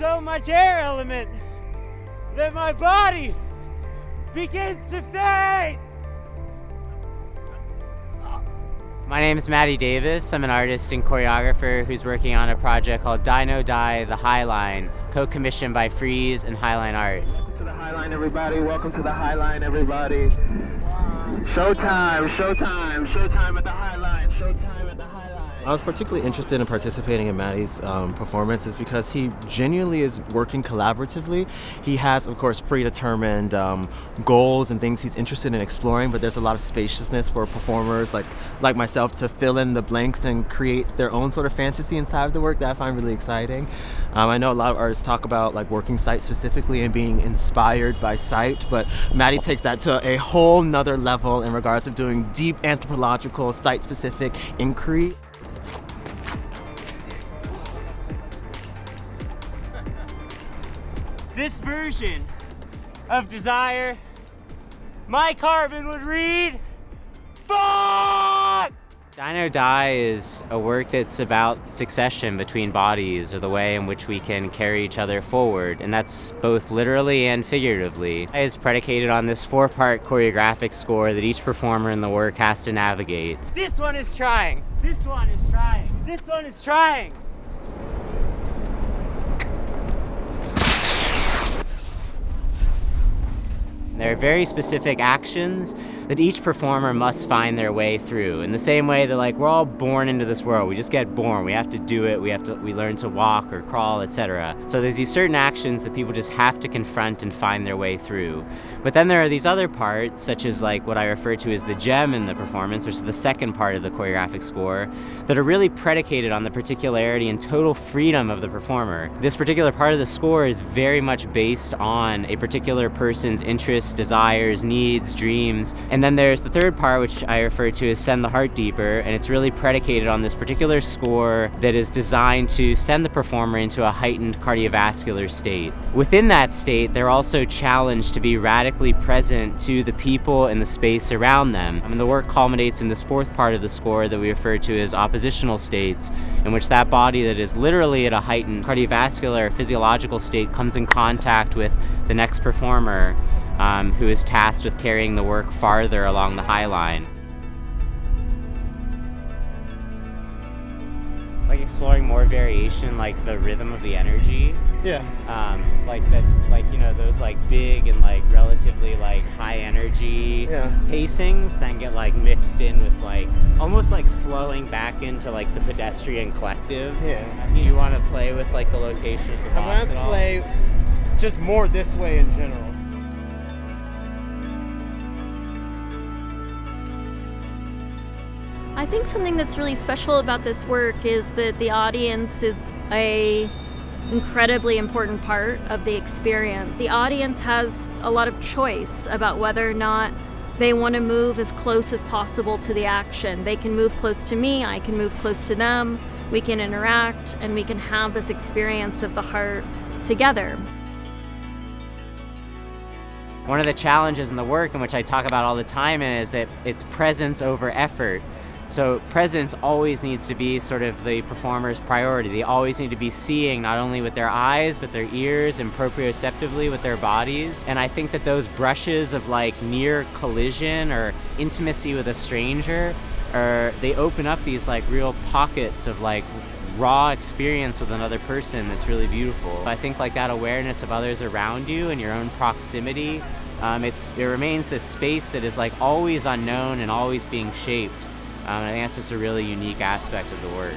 so much air element that my body begins to fade. My name is Matty Davis. I'm an artist and choreographer who's working on a project called Dino Die, The Highline, co-commissioned by Frieze and Highline Art. Welcome to the Highline, everybody. Welcome to the Highline, everybody. Showtime, showtime, showtime at the Highline, showtime at the Highline. I was particularly interested in participating in Matty's performances because he genuinely is working collaboratively. He has, of course, predetermined goals and things he's interested in exploring, but there's a lot of spaciousness for performers like myself to fill in the blanks and create their own sort of fantasy inside of the work that I find really exciting. I know a lot of artists talk about like working sight specifically and being inspired by sight, but Matty takes that to a whole nother level in regards of doing deep anthropological, site-specific inquiry. This version of Desire, my carbon would read, fuck! Dino Die is a work that's about succession between bodies, or the way in which we can carry each other forward, and that's both literally and figuratively. It's predicated on this 4-part choreographic score that each performer in the work has to navigate. This one is trying, this one is trying, this one is trying. There are very specific actions that each performer must find their way through. In the same way that we're all born into this world. We just get born. We have to do it. We learn to walk or crawl, etc. So there's these certain actions that people just have to confront and find their way through. But then there are these other parts, such as what I refer to as the gem in the performance, which is the second part of the choreographic score, that are really predicated on the particularity and total freedom of the performer. This particular part of the score is very much based on a particular person's interests, desires, needs, dreams. And then there's the third part, which I refer to as Send the Heart Deeper, and it's really predicated on this particular score that is designed to send the performer into a heightened cardiovascular state. Within that state, they're also challenged to be radically present to the people and the space around them. I mean, the work culminates in this fourth part of the score that we refer to as oppositional states, in which that body that is literally at a heightened cardiovascular physiological state comes in contact with the next performer, who is tasked with carrying the work farther along the high line. Exploring more variation, the rhythm of the energy. Yeah. Those big and relatively high energy pacings then get mixed in with almost flowing back into the pedestrian collective. Yeah. Do you want to play with the location of the box at all? I'm gonna play just more this way in general. I think something that's really special about this work is that the audience is a incredibly important part of the experience. The audience has a lot of choice about whether or not they want to move as close as possible to the action. They can move close to me, I can move close to them, we can interact, and we can have this experience of the heart together. One of the challenges in the work, in which I talk about all the time, is that it's presence over effort. So presence always needs to be sort of the performer's priority. They always need to be seeing not only with their eyes, but their ears, and proprioceptively with their bodies. And I think that those brushes of near collision or intimacy with a stranger, they open up these real pockets of raw experience with another person that's really beautiful. I think that awareness of others around you and your own proximity, it remains this space that is always unknown and always being shaped. I think that's just a really unique aspect of the work.